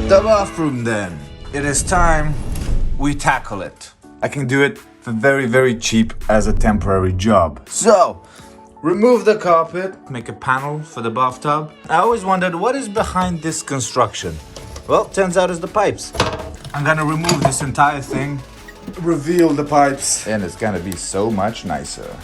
The bathroom then. It is time we tackle it. I can do it for very, very cheap as a temporary job. So, remove the carpet, make a panel for the bathtub. I always wondered what is behind this construction. Well, turns out it's the pipes. I'm gonna remove this entire thing, reveal the pipes, and it's gonna be so much nicer.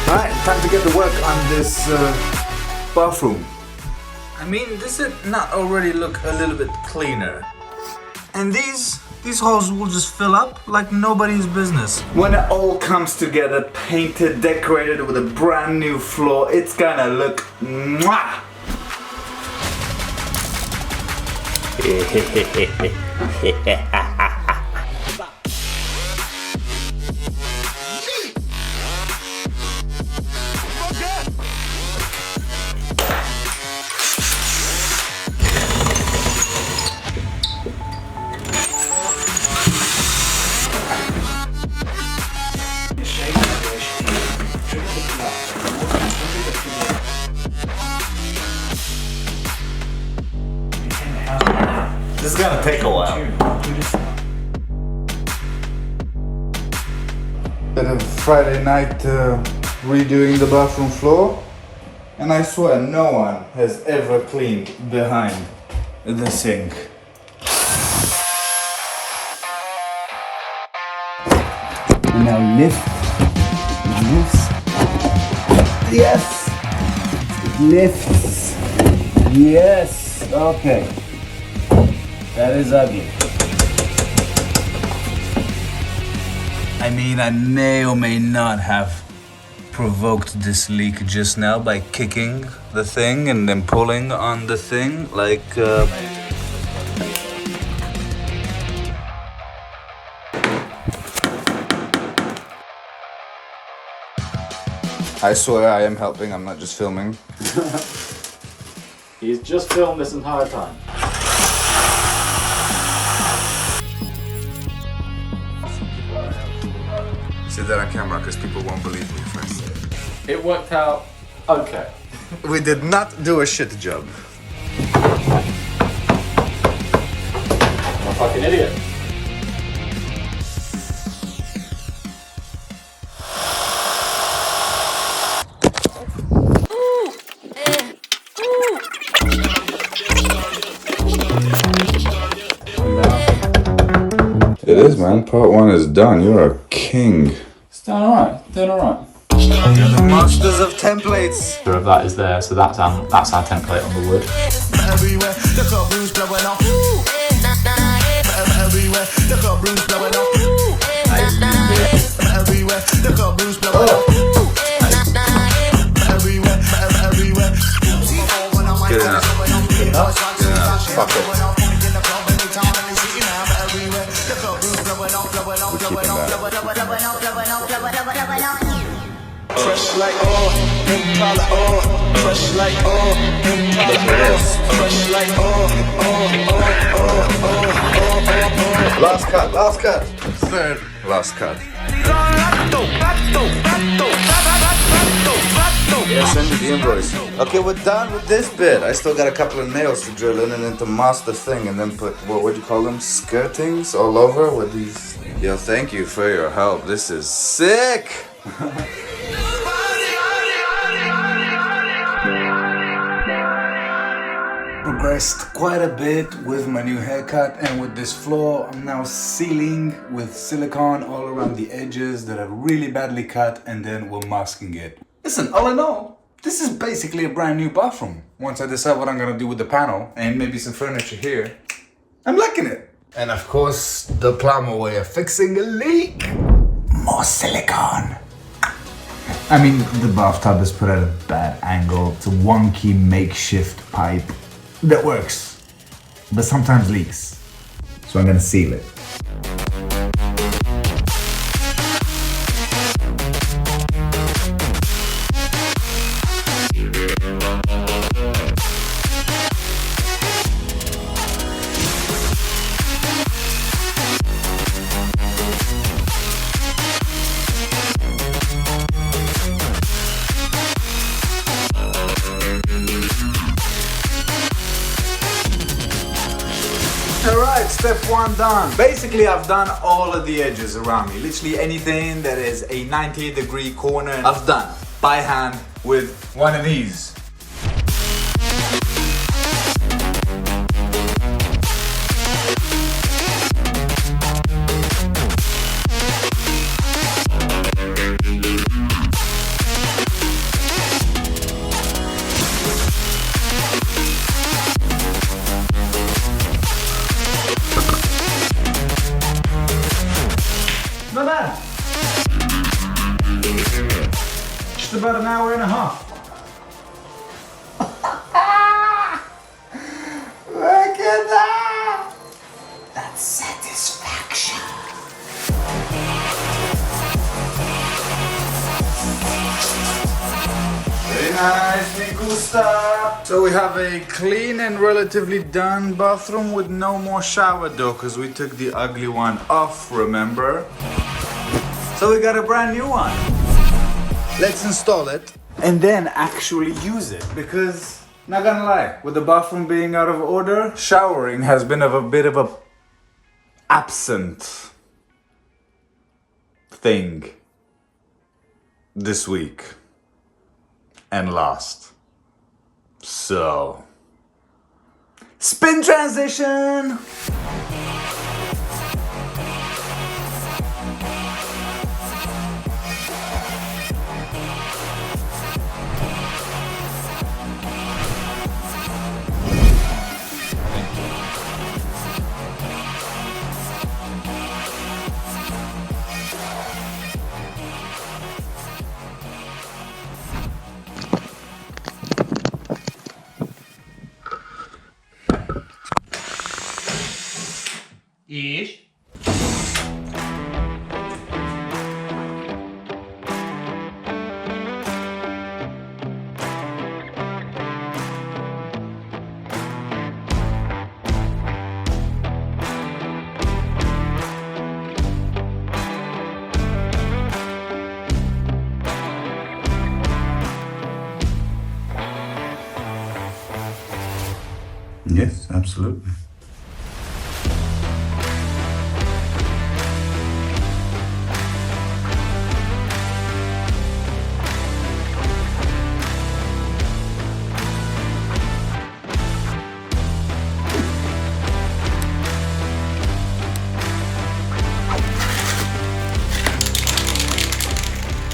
Alright, time to get to work on this bathroom. I mean, does it not already look a little bit cleaner? And these holes will just fill up like nobody's business. When it all comes together, painted, decorated with a brand new floor, it's gonna look mwah! This is gonna take a while. Bit of Friday night redoing the bathroom floor, and I swear no one has ever cleaned behind the sink. And now lift, lifts, yes, lifts, yes, okay. That is ugly. I mean, I may or may not have provoked this leak just now by kicking the thing and then pulling on the thing like... I swear I am helping, I'm not just filming. He's just filmed this entire time. Say that on camera because people won't believe me if I say it. It worked out okay. We did not do a shit job. I'm a fucking idiot. It is, man. Part one is done. You're a king. It's done alright, doing alright. You're the masters of templates. Of that is there, so that's our template on the wood. Everywhere, the club rooms blowing up. Everywhere, the club rooms blowing up. Everywhere, the club rooms blowing up. Everywhere. Good enough. Good enough. Fuck it. We're keeping that. Fresh like Impala, fresh like Impala, fresh like Last cut. Third last cut. Yeah, send me the invoice. Okay, we're done with this bit. I still got a couple of nails to drill in and then to mask the thing and then put, what would you call them? Skirtings all over with these. Yo, thank you for your help. This is sick. Progressed quite a bit with my new haircut and with this floor. I'm now sealing with silicone all around the edges that are really badly cut, and then we're masking it. Listen, all in all, this is basically a brand new bathroom. Once I decide what I'm gonna do with the panel and maybe some furniture here, I'm liking it. And of course, the plumber way of fixing a leak. More silicone. I mean, the bathtub is put at a bad angle. It's a wonky makeshift pipe that works, but sometimes leaks. So I'm gonna seal it. Alright, step one done. Basically, I've done all of the edges around me. Literally anything that is a 90-degree corner, I've done by hand with one of these. Not bad. Just about an hour and a half. Look at that! That's satisfaction. Very nice, me gusta. So we have a clean and relatively done bathroom with no more shower door because we took the ugly one off, remember? So we got a brand new one. Let's install it and then actually use it because, not gonna lie, with the bathroom being out of order, showering has been a bit of a absent thing this week and last. So, spin transition! Ish. Yes, absolutely.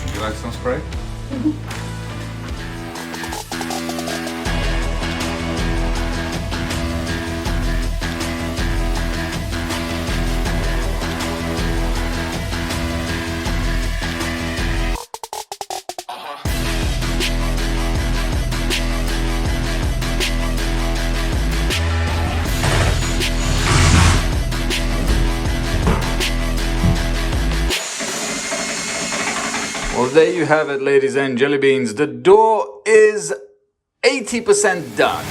Would you like some spray? Well, there you have it, ladies and jelly beans. The door is 80% done.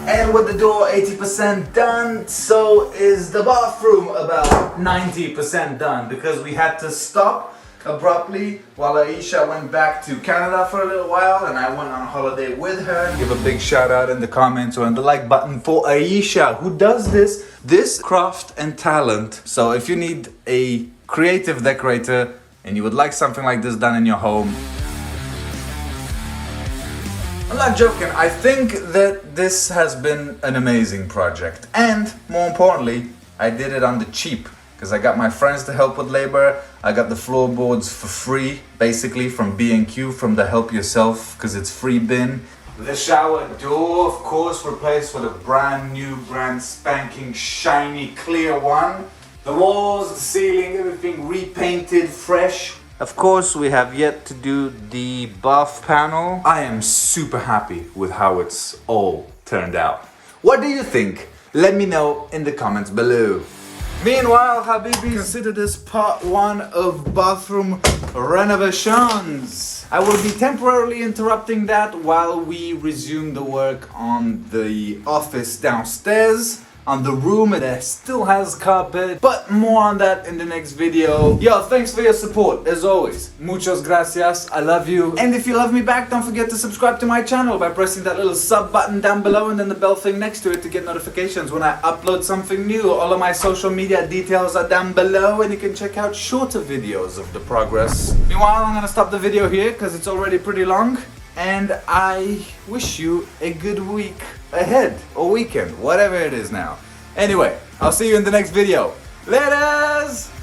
And with the door 80% done, so is the bathroom about 90% done because we had to stop abruptly while Aisha went back to Canada for a little while and I went on holiday with her. Give a big shout out in the comments or on the like button for Aisha who does this craft and talent. So if you need a creative decorator and you would like something like this done in your home, I'm not joking, I think that this has been an amazing project. And more importantly, I did it on the cheap because I got my friends to help with labor. I got the floorboards for free, basically from B&Q, from the Help Yourself, because it's free bin. The shower door, of course, replaced with a brand new, brand spanking, shiny, clear one. The walls, the ceiling, everything repainted, fresh. Of course, we have yet to do the bath panel. I am super happy with how it's all turned out. What do you think? Let me know in the comments below. Meanwhile, Habibi, consider this part one of bathroom renovations. I will be temporarily interrupting that while we resume the work on the office downstairs. on the room that still has carpet, but more on that in the next video. Yo, thanks for your support as always. Muchos gracias, I love you. And if you love me back, don't forget to subscribe to my channel by pressing that little sub button down below and then the bell thing next to it to get notifications when I upload something new. All of my social media details are down below and you can check out shorter videos of the progress. Meanwhile, I'm gonna stop the video here because it's already pretty long. And I wish you a good week ahead, or weekend, whatever it is now. Anyway, I'll see you in the next video. Laters!